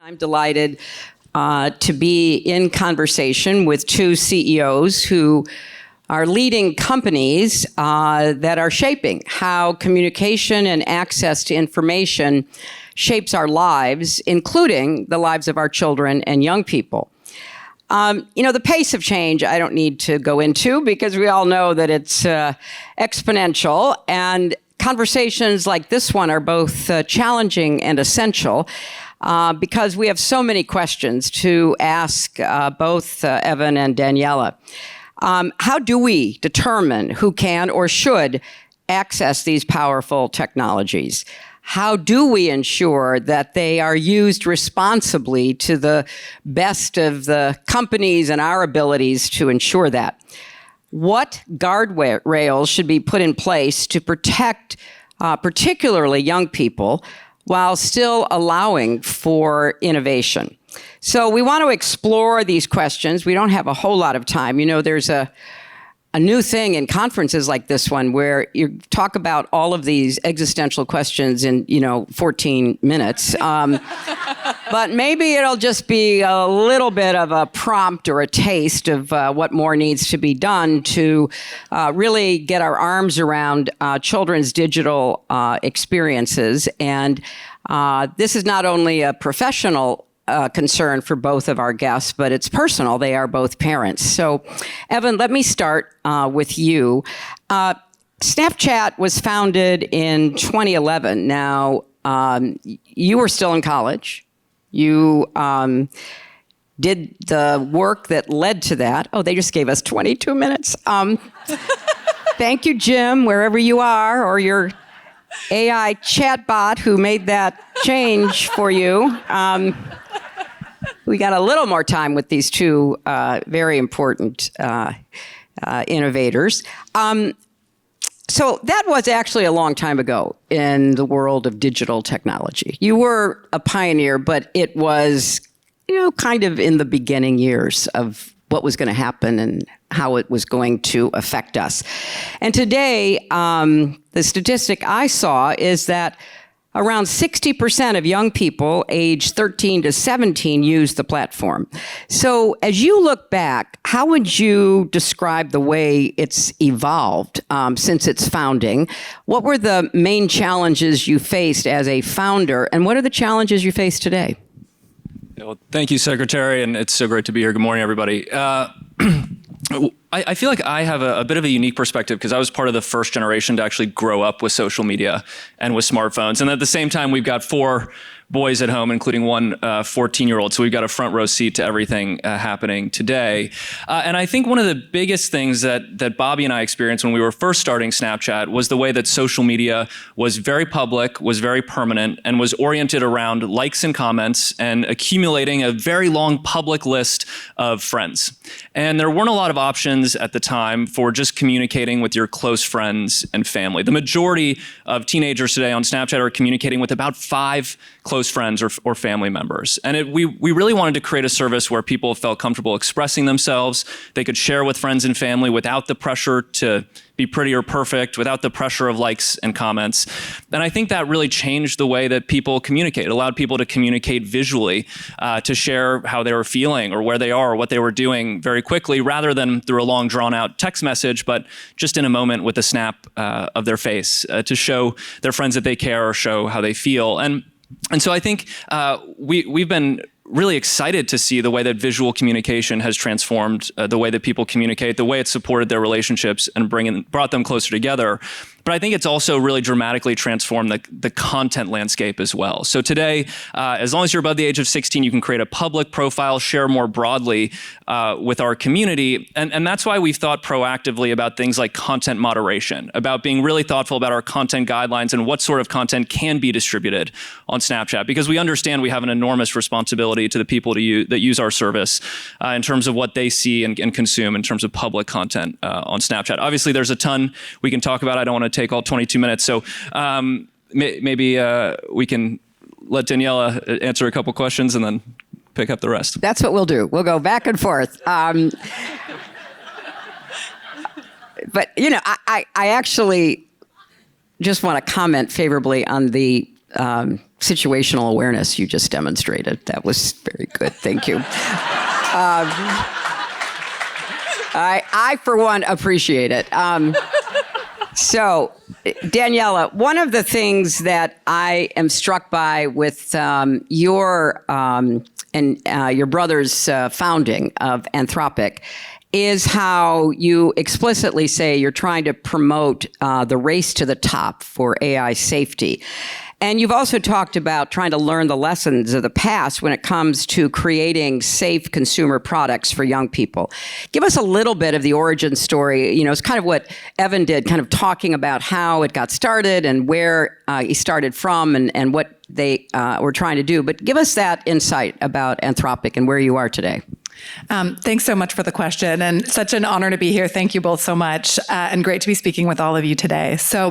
I'm delighted to be in conversation with two CEOs who are leading companies that are shaping how communication and access to information shapes our lives, including the lives of our children and young people. The pace of change I don't need to go into because we all know that it's exponential, and conversations like this one are both challenging and essential because we have so many questions to ask both Evan and Daniela. How do we determine who can or should access these powerful technologies? How do we ensure that they are used responsibly to the best of the companies and our abilities to ensure that? What guardrails should be put in place to protect particularly young people while still allowing for innovation? So we want to explore these questions. We don't have a whole lot of time. There's a new thing in conferences like this one where you talk about all of these existential questions in, 14 minutes. But maybe it'll just be a little bit of a prompt or a taste of what more needs to be done to really get our arms around children's digital experiences. And this is not only a professional concern for both of our guests, but it's personal. They are both parents. So, Evan, let me start with you. Snapchat was founded in 2011. Now, you were still in college. You did the work that led to that. Oh, they just gave us 22 minutes. Thank you, Jim, wherever you are, or your AI chatbot who made that change for you. We got a little more time with these two very important innovators. So that was actually a long time ago in the world of digital technology. You were a pioneer, but it was, kind of in the beginning years of what was going to happen and how it was going to affect us. And today, the statistic I saw is that around 60% of young people aged 13 to 17 use the platform. So as you look back, how would you describe the way it's evolved since its founding? What were the main challenges you faced as a founder, and what are the challenges you face today? Well, thank you, Secretary, and it's so great to be here. Good morning, everybody. I feel like I have a bit of a unique perspective because I was part of the first generation to actually grow up with social media and with smartphones. And at the same time, we've got 4 boys at home, including one 14-year-old. So we've got a front row seat to everything happening today. And I think one of the biggest things that Bobby and I experienced when we were first starting Snapchat was the way that social media was very public, was very permanent, and was oriented around likes and comments and accumulating a very long public list of friends. And there weren't a lot of options at the time for just communicating with your close friends and family. The majority of teenagers today on Snapchat are communicating with about 5 close friends or family members. And we really wanted to create a service where people felt comfortable expressing themselves. They could share with friends and family without the pressure to be pretty or perfect, without the pressure of likes and comments. And I think that really changed the way that people communicate. It allowed people to communicate visually, to share how they were feeling or where they are or what they were doing very quickly, rather than through a long drawn out text message, but just in a moment with a snap of their face to show their friends that they care or show how they feel. And so I think we've been really excited to see the way that visual communication has transformed the way that people communicate, the way it supported their relationships and brought them closer together. But I think it's also really dramatically transformed the content landscape as well. So today, as long as you're above the age of 16, you can create a public profile, share more broadly with our community. And that's why we've thought proactively about things like content moderation, about being really thoughtful about our content guidelines and what sort of content can be distributed on Snapchat, because we understand we have an enormous responsibility to the people that use our service in terms of what they see and consume in terms of public content on Snapchat. Obviously, there's a ton we can talk about. I don't want to take all 22 minutes. So maybe we can let Daniela answer a couple questions and then pick up the rest. That's what we'll do. We'll go back and forth. But, I actually just want to comment favorably on the situational awareness you just demonstrated. That was very good. Thank you. I, for one, appreciate it. So, Daniela, one of the things that I am struck by with your brother's founding of Anthropic is how you explicitly say you're trying to promote the race to the top for AI safety. And you've also talked about trying to learn the lessons of the past when it comes to creating safe consumer products for young people. Give us a little bit of the origin story. You know, it's kind of what Evan did, kind of talking about how it got started and where he started from and what they were trying to do. But give us that insight about Anthropic and where you are today. Thanks so much for the question, and such an honor to be here. Thank you both so much, and great to be speaking with all of you today. So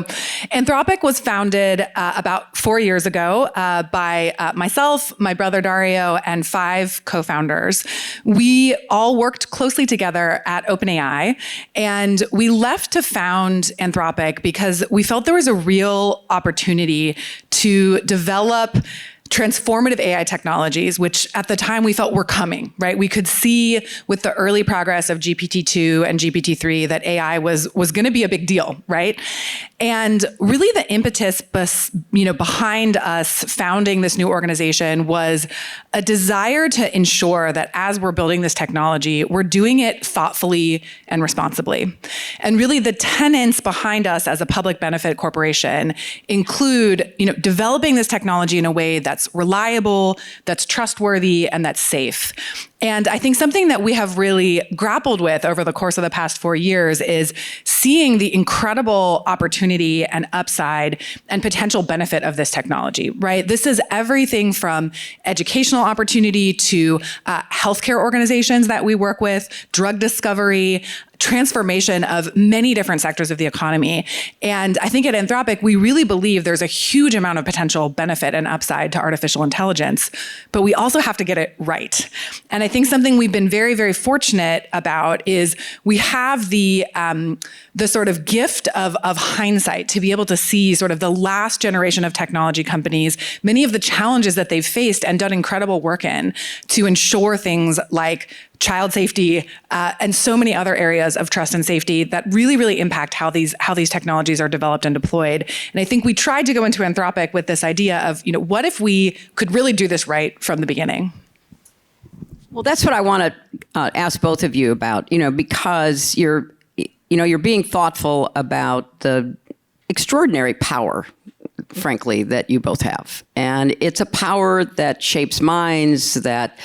Anthropic was founded about 4 years ago by myself, my brother Dario, and 5 co-founders. We all worked closely together at OpenAI, and we left to found Anthropic because we felt there was a real opportunity to develop transformative AI technologies, which at the time we felt were coming, right? We could see with the early progress of GPT-2 and GPT-3 that AI was going to be a big deal, right? And really the impetus behind us founding this new organization was a desire to ensure that as we're building this technology, we're doing it thoughtfully and responsibly. And really the tenets behind us as a public benefit corporation include, developing this technology in a way that's reliable, that's trustworthy, and that's safe. And I think something that we have really grappled with over the course of the past 4 years is seeing the incredible opportunity and upside and potential benefit of this technology, right? This is everything from educational opportunity to healthcare organizations that we work with, drug discovery, transformation of many different sectors of the economy. And I think at Anthropic, we really believe there's a huge amount of potential benefit and upside to artificial intelligence, but we also have to get it right. And I think something we've been very, very fortunate about is we have the sort of gift of hindsight to be able to see sort of the last generation of technology companies, many of the challenges that they've faced and done incredible work in to ensure things like child safety, and so many other areas of trust and safety that really, really impact how these technologies are developed and deployed. And I think we tried to go into Anthropic with this idea of, what if we could really do this right from the beginning? Well, that's what I want to ask both of you about, because you're being thoughtful about the extraordinary power, frankly, that you both have. And it's a power that shapes minds, that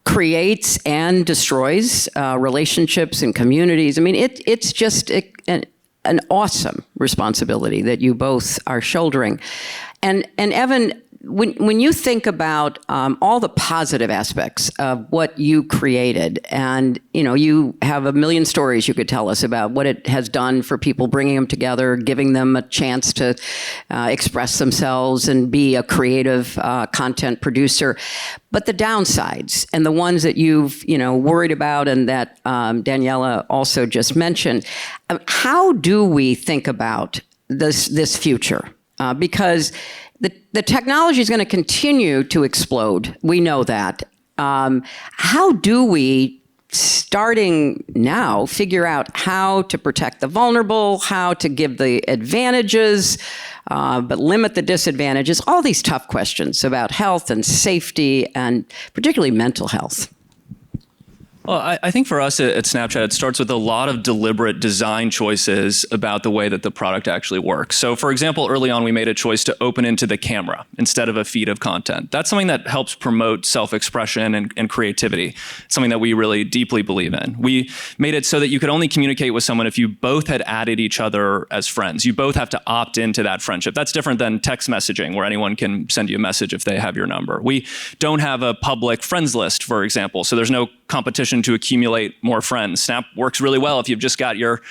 creates and destroys relationships and communities. I mean, it's just an awesome responsibility that you both are shouldering. And Evan, when you think about all the positive aspects of what you created, and you have a million stories you could tell us about what it has done for people, bringing them together, giving them a chance to express themselves and be a creative content producer. But the downsides and the ones that you've worried about and that Daniela also just mentioned, how do we think about this future? Because the technology is going to continue to explode. We know that. How do we, starting now, figure out how to protect the vulnerable, how to give the advantages, but limit the disadvantages? All these tough questions about health and safety and particularly mental health. Well, I think for us at Snapchat, it starts with a lot of deliberate design choices about the way that the product actually works. So for example, early on, we made a choice to open into the camera instead of a feed of content. That's something that helps promote self-expression and creativity, something that we really deeply believe in. We made it so that you could only communicate with someone if you both had added each other as friends. You both have to opt into that friendship. That's different than text messaging, where anyone can send you a message if they have your number. We don't have a public friends list, for example, so there's no competition to accumulate more friends. Snap works really well if you've just got your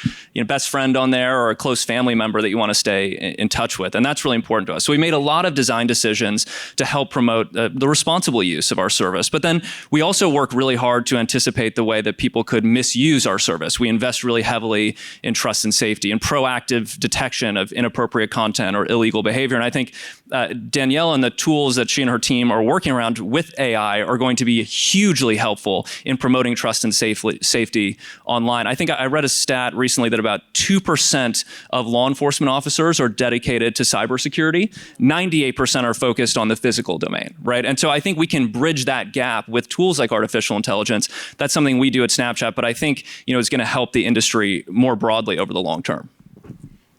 best friend on there or a close family member that you want to stay in touch with. And that's really important to us. So we made a lot of design decisions to help promote the responsible use of our service. But then we also work really hard to anticipate the way that people could misuse our service. We invest really heavily in trust and safety and proactive detection of inappropriate content or illegal behavior. And I think Daniela and the tools that she and her team are working around with AI are going to be hugely helpful in promoting trust and safety online. I think I read a stat recently that about 2% of law enforcement officers are dedicated to cybersecurity. 98% are focused on the physical domain, right? And so I think we can bridge that gap with tools like artificial intelligence. That's something we do at Snapchat, but I think is going to help the industry more broadly over the long term.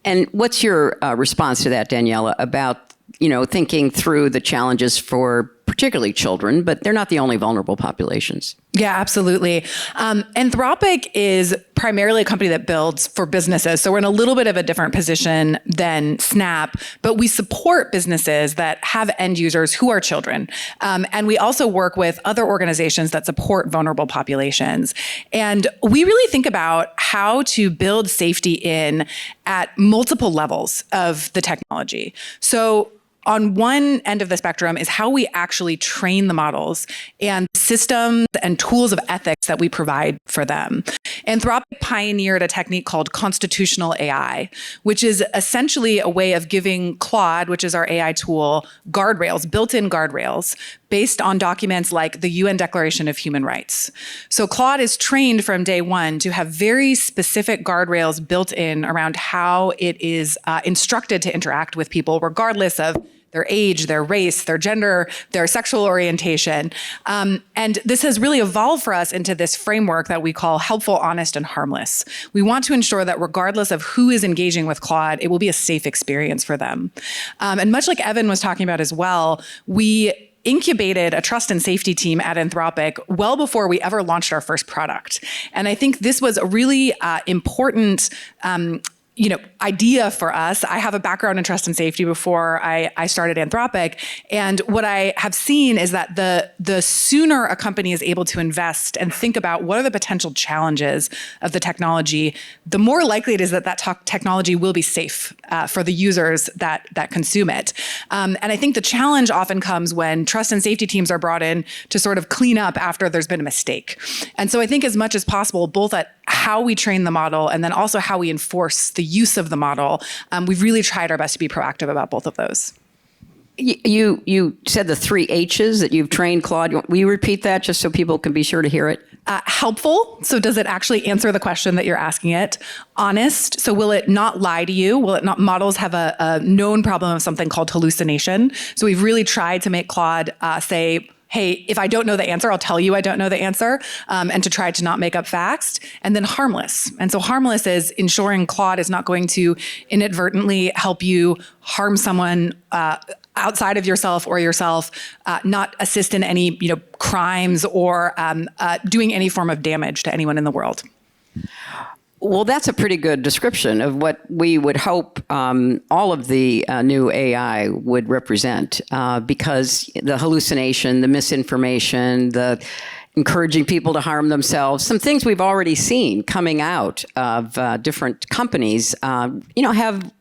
And what's your response to that, Daniela, about thinking through the challenges for particularly children, but they're not the only vulnerable populations? Yeah, absolutely. Anthropic is primarily a company that builds for businesses. So we're in a little bit of a different position than Snap, but we support businesses that have end users who are children. And we also work with other organizations that support vulnerable populations. And we really think about how to build safety in at multiple levels of the technology. So on one end of the spectrum is how we actually train the models and systems and tools of ethics that we provide for them. Anthropic pioneered a technique called constitutional AI, which is essentially a way of giving Claude, which is our AI tool, guardrails, built-in guardrails, based on documents like the UN Declaration of Human Rights. So Claude is trained from day one to have very specific guardrails built in around how it is instructed to interact with people, regardless of their age, their race, their gender, their sexual orientation. And this has really evolved for us into this framework that we call helpful, honest, and harmless. We want to ensure that regardless of who is engaging with Claude, it will be a safe experience for them. And much like Evan was talking about as well, we incubated a trust and safety team at Anthropic well before we ever launched our first product. And I think this was a really important idea for us. I have a background in trust and safety before I started Anthropic. And what I have seen is that the sooner a company is able to invest and think about what are the potential challenges of the technology, the more likely it is that technology will be safe for the users that consume it. And I think the challenge often comes when trust and safety teams are brought in to sort of clean up after there's been a mistake. And so I think as much as possible, both at how we train the model and then also how we enforce the use of the model, we've really tried our best to be proactive about both of those. You said the 3 H's that you've trained Claude. Will you repeat that just so people can be sure to hear it? Helpful. So does it actually answer the question that you're asking it? Honest. So will it not lie to you? Will it not? Models have a known problem of something called hallucination. So we've really tried to make Claude say, hey, if I don't know the answer, I'll tell you I don't know the answer, and to try to not make up facts. And then harmless. And so harmless is ensuring Claude is not going to inadvertently help you harm someone outside of yourself or yourself, not assist in any crimes or doing any form of damage to anyone in the world. Well, that's a pretty good description of what we would hope all of the new AI would represent, because the hallucination, the misinformation, the encouraging people to harm themselves, some things we've already seen coming out of different companies, have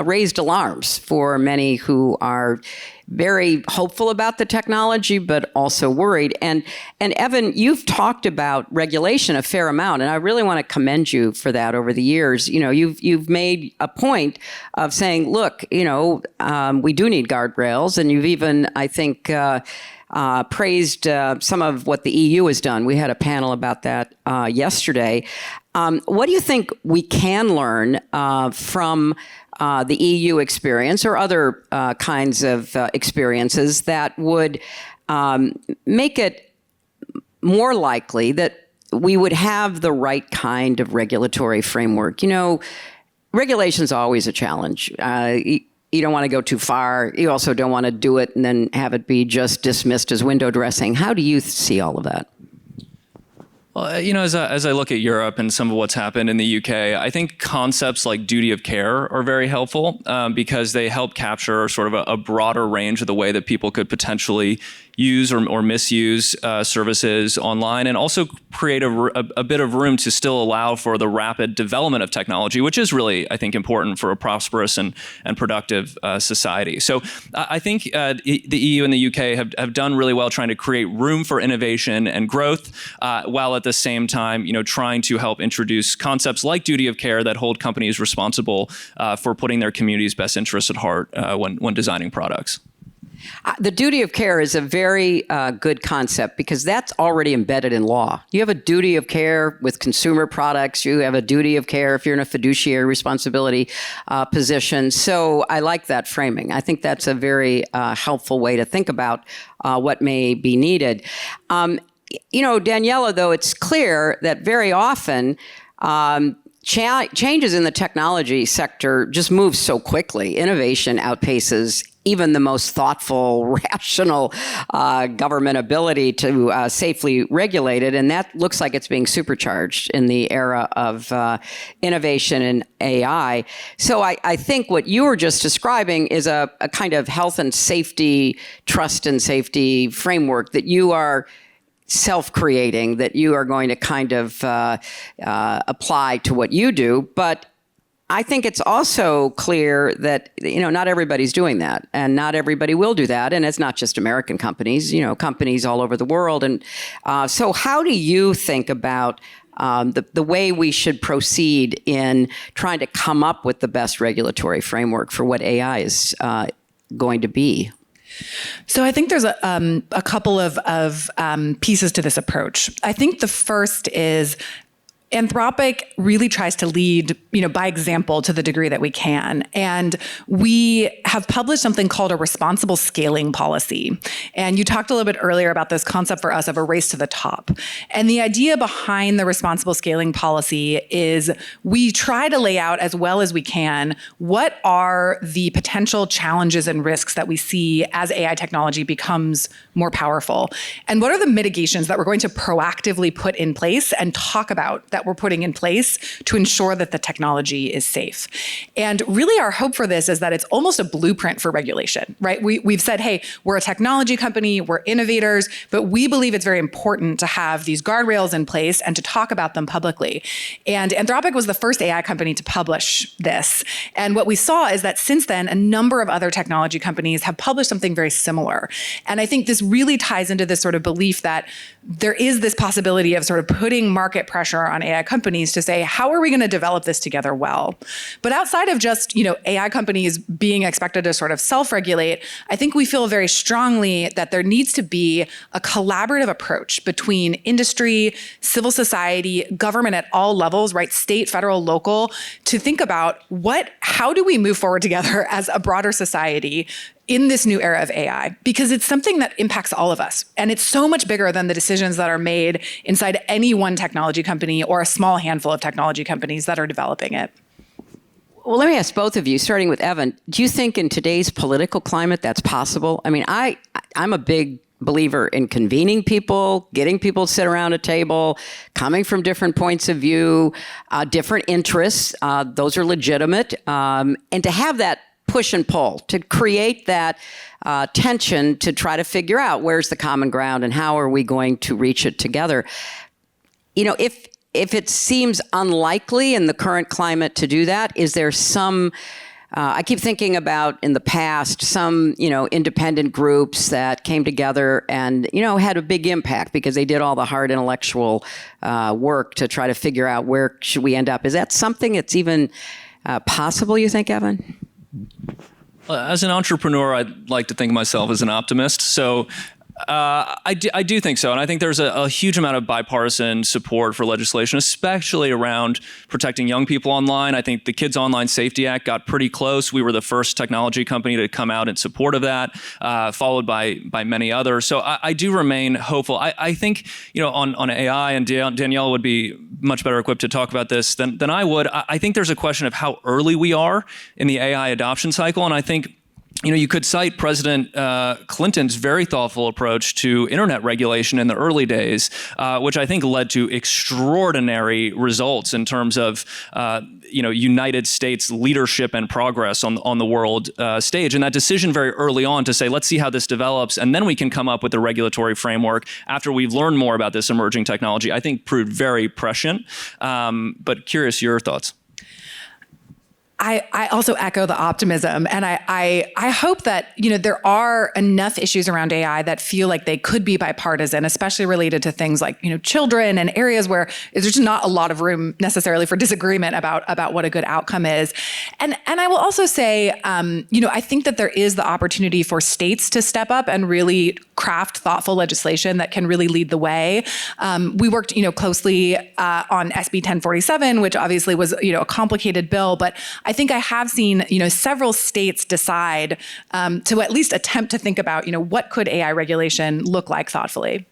raised alarms for many who are very hopeful about the technology, but also worried. And Evan, you've talked about regulation a fair amount, and I really want to commend you for that over the years. You've made a point of saying, look, we do need guardrails, and you've even, I think, praised some of what the EU has done. We had a panel about that yesterday. What do you think we can learn from the EU experience or other kinds of experiences that would make it more likely that we would have the right kind of regulatory framework? Regulation's always a challenge. You don't want to go too far. You also don't want to do it and then have it be just dismissed as window dressing. How do you see all of that? Well, as I look at Europe and some of what's happened in the UK, I think concepts like duty of care are very helpful because they help capture sort of a broader range of the way that people could potentially use or misuse services online, and also create a bit of room to still allow for the rapid development of technology, which is really, I think, important for a prosperous and productive society. So I think the EU and the UK have done really well trying to create room for innovation and growth, while at the same time, trying to help introduce concepts like duty of care that hold companies responsible for putting their community's best interests at heart when designing products. The duty of care is a very good concept because that's already embedded in law. You have a duty of care with consumer products. You have a duty of care if you're in a fiduciary responsibility position. So I like that framing. I think that's a very helpful way to think about what may be needed. Daniela, though, it's clear that very often changes in the technology sector just move so quickly. Innovation outpaces even the most thoughtful, rational government ability to safely regulate it. And that looks like it's being supercharged in the era of innovation and AI. So I think what you were just describing is a kind of health and safety, trust and safety framework that you are self-creating, that you are going to kind of apply to what you do. But I think it's also clear that, not everybody's doing that, and not everybody will do that. And it's not just American companies, companies all over the world. And so how do you think about the way we should proceed in trying to come up with the best regulatory framework for what AI is going to be? So I think there's a couple of pieces to this approach. I think the first is Anthropic really tries to lead, by example to the degree that we can. And we have published something called a responsible scaling policy. And you talked a little bit earlier about this concept for us of a race to the top. And the idea behind the responsible scaling policy is we try to lay out as well as we can what are the potential challenges and risks that we see as AI technology becomes more powerful. And what are the mitigations that we're going to proactively put in place and talk about that we're putting in place to ensure that the technology is safe. And really our hope for this is that it's almost a blueprint for regulation, right? We've said, hey, we're a technology company, we're innovators, but we believe it's very important to have these guardrails in place and to talk about them publicly. And Anthropic was the first AI company to publish this. And what we saw is that since then, a number of other technology companies have published something very similar. And I think this really ties into this sort of belief that there is this possibility of sort of putting market pressure on AI companies to say, how are we going to develop this together well? But outside of just, AI companies being expected to sort of self-regulate, I think we feel very strongly that there needs to be a collaborative approach between industry, civil society, government at all levels, right? State, federal, local, to think about how do we move forward together as a broader society in this new era of AI, because it's something that impacts all of us. And it's so much bigger than the decisions that are made inside any one technology company or a small handful of technology companies that are developing it. Well, let me ask both of you, starting with Evan. Do you think in today's political climate that's possible? I mean, I'm a big believer in convening people, getting people to sit around a table, coming from different points of view, different interests. Those are legitimate. And to have that push and pull, to create that tension to try to figure out where's the common ground and how are we going to reach it together. If it seems unlikely in the current climate to do that, is there some, I keep thinking about in the past, some, independent groups that came together and, had a big impact because they did all the hard intellectual work to try to figure out where should we end up. Is that something that's even possible, you think, Evan? As an entrepreneur, I'd like to think of myself as an optimist. So I do think so. And I think there's a huge amount of bipartisan support for legislation, especially around protecting young people online. I think the Kids Online Safety Act got pretty close. We were the first technology company to come out in support of that, followed by many others. So I do remain hopeful. I think, on AI, and Daniela would be much better equipped to talk about this than I would. I think there's a question of how early we are in the AI adoption cycle. And I think you could cite President Clinton's very thoughtful approach to internet regulation in the early days, which I think led to extraordinary results in terms of, United States leadership and progress on the world stage. And that decision very early on to say, let's see how this develops, and then we can come up with a regulatory framework after we've learned more about this emerging technology, I think proved very prescient. But curious your thoughts. I also echo the optimism, and I hope that there are enough issues around AI that feel like they could be bipartisan, especially related to things like children and areas where there's just not a lot of room necessarily for disagreement about what a good outcome is. And I will also say, I think that there is the opportunity for states to step up and really craft thoughtful legislation that can really lead the way. We worked closely on SB 1047, which obviously was a complicated bill, but I think I have seen, several states decide to at least attempt to think about, what could AI regulation look like thoughtfully.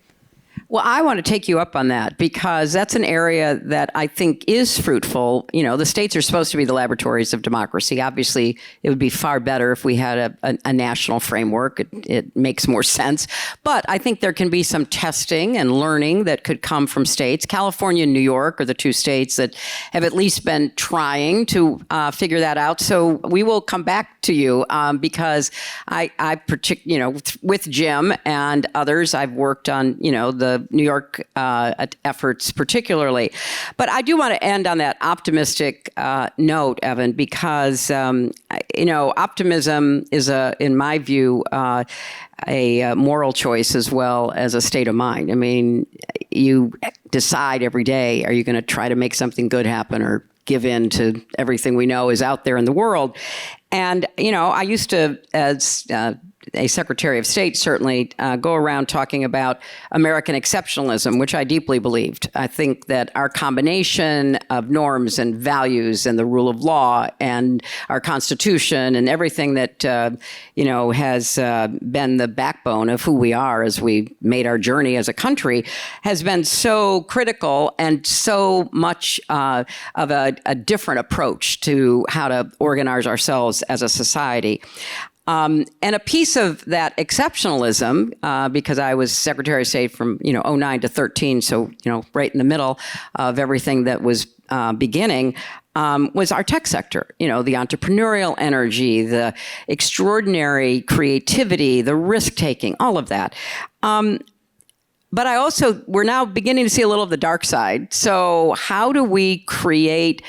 Well, I want to take you up on that because that's an area that I think is fruitful. The states are supposed to be the laboratories of democracy. Obviously, it would be far better if we had a national framework. It makes more sense. But I think there can be some testing and learning that could come from states. California and New York are the two states that have at least been trying to figure that out. So we will come back to you because with Jim and others, I've worked on, the New York efforts particularly. But I do want to end on that optimistic note, Evan, because, optimism is, in my view, a moral choice as well as a state of mind. I mean, you decide every day, are you going to try to make something good happen or give in to everything we know is out there in the world? And, I used to, as a Secretary of State, certainly go around talking about American exceptionalism, which I deeply believed. I think that our combination of norms and values and the rule of law and our Constitution and everything that, has been the backbone of who we are as we made our journey as a country has been so critical and so much of a different approach to how to organize ourselves as a society. And a piece of that exceptionalism, because I was Secretary of State from, 09 to 13, so, right in the middle of everything that was beginning, was our tech sector, the entrepreneurial energy, the extraordinary creativity, the risk-taking, all of that. But we're now beginning to see a little of the dark side. So how do we create,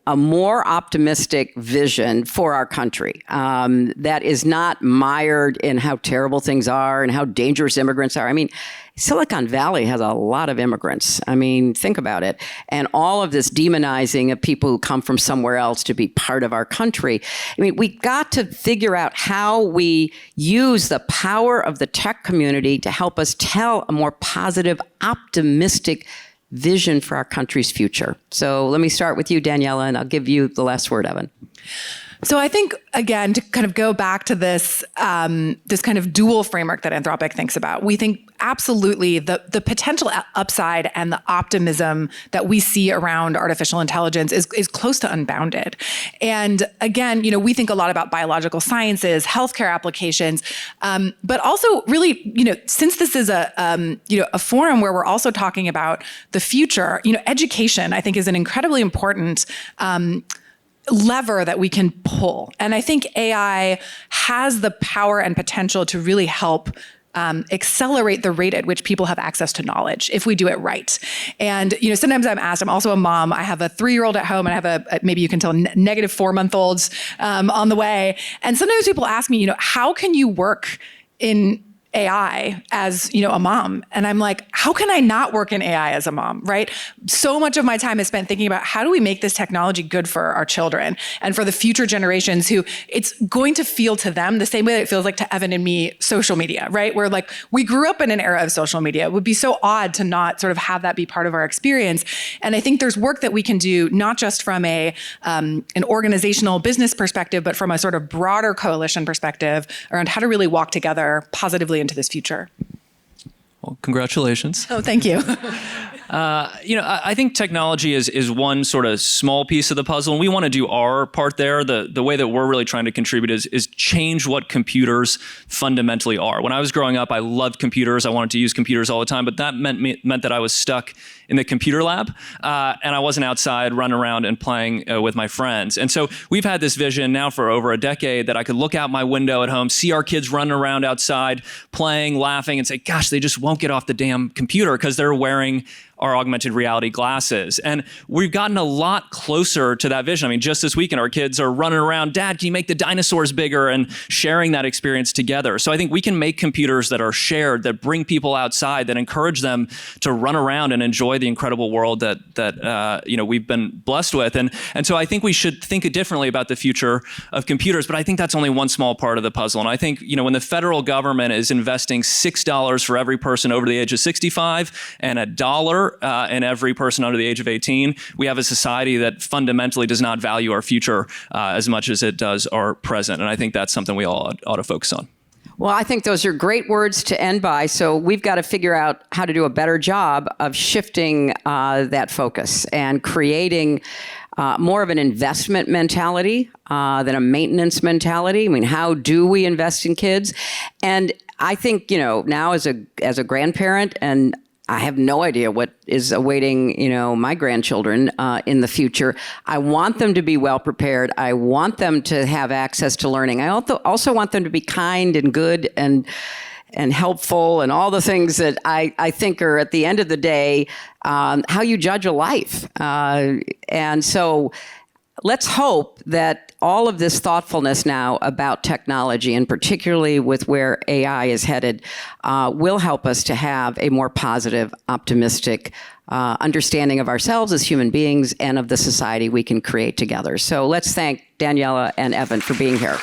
a more optimistic vision for our country that is not mired in how terrible things are and how dangerous immigrants are? I mean, Silicon Valley has a lot of immigrants. I mean, think about it. And all of this demonizing of people who come from somewhere else to be part of our country. I mean, we got to figure out how we use the power of the tech community to help us tell a more positive, optimistic vision for our country's future. So let me start with you, Daniela, and I'll give you the last word, Evan. So I think, again, to kind of go back to this this kind of dual framework that Anthropic thinks about, we think absolutely the potential upside and the optimism that we see around artificial intelligence is close to unbounded. And again, we think a lot about biological sciences, healthcare applications, but also really, since this is a forum where we're also talking about the future, education, I think, is an incredibly important lever that we can pull. And I think AI has the power and potential to really help accelerate the rate at which people have access to knowledge if we do it right. And, sometimes I'm asked, I'm also a mom. I have a 3-year-old at home and I have maybe you can tell, negative 4-month-olds on the way. And sometimes people ask me, how can you work in AI as, a mom? And I'm like, how can I not work in AI as a mom, right? So much of my time is spent thinking about how do we make this technology good for our children and for the future generations who it's going to feel to them the same way that it feels like to Evan and me, social media, right? Where we grew up in an era of social media. It would be so odd to not sort of have that be part of our experience. And I think there's work that we can do, not just from an organizational business perspective, but from a sort of broader coalition perspective around how to really walk together positively into this future. Well, congratulations. Oh, thank you. I think technology is one sort of small piece of the puzzle, and we want to do our part there. The way that we're really trying to contribute is change what computers fundamentally are. When I was growing up, I loved computers. I wanted to use computers all the time, but that meant that I was stuck in the computer lab, and I wasn't outside running around and playing with my friends. And so we've had this vision now for over a decade that I could look out my window at home, see our kids running around outside, playing, laughing, and say, gosh, they just won't get off the damn computer because they're wearing our augmented reality glasses. And we've gotten a lot closer to that vision. I mean, just this weekend, our kids are running around, Dad, can you make the dinosaurs bigger? And sharing that experience together. So I think we can make computers that are shared, that bring people outside, that encourage them to run around and enjoy the incredible world that we've been blessed with. And so I think we should think differently about the future of computers, but I think that's only one small part of the puzzle. And I think, when the federal government is investing $6 for every person over the age of 65 and $1 in every person under the age of 18, we have a society that fundamentally does not value our future as much as it does our present. And I think that's something we all ought to focus on. Well, I think those are great words to end by. So we've got to figure out how to do a better job of shifting that focus and creating more of an investment mentality than a maintenance mentality. I mean, how do we invest in kids? And I think, now as a grandparent, and I have no idea what is awaiting, my grandchildren in the future. I want them to be well prepared. I want them to have access to learning. I also want them to be kind and good and helpful and all the things that I think are, at the end of the day, how you judge a life. And so let's hope that all of this thoughtfulness now about technology, and particularly with where AI is headed, will help us to have a more positive, optimistic understanding of ourselves as human beings and of the society we can create together. So let's thank Daniela and Evan for being here.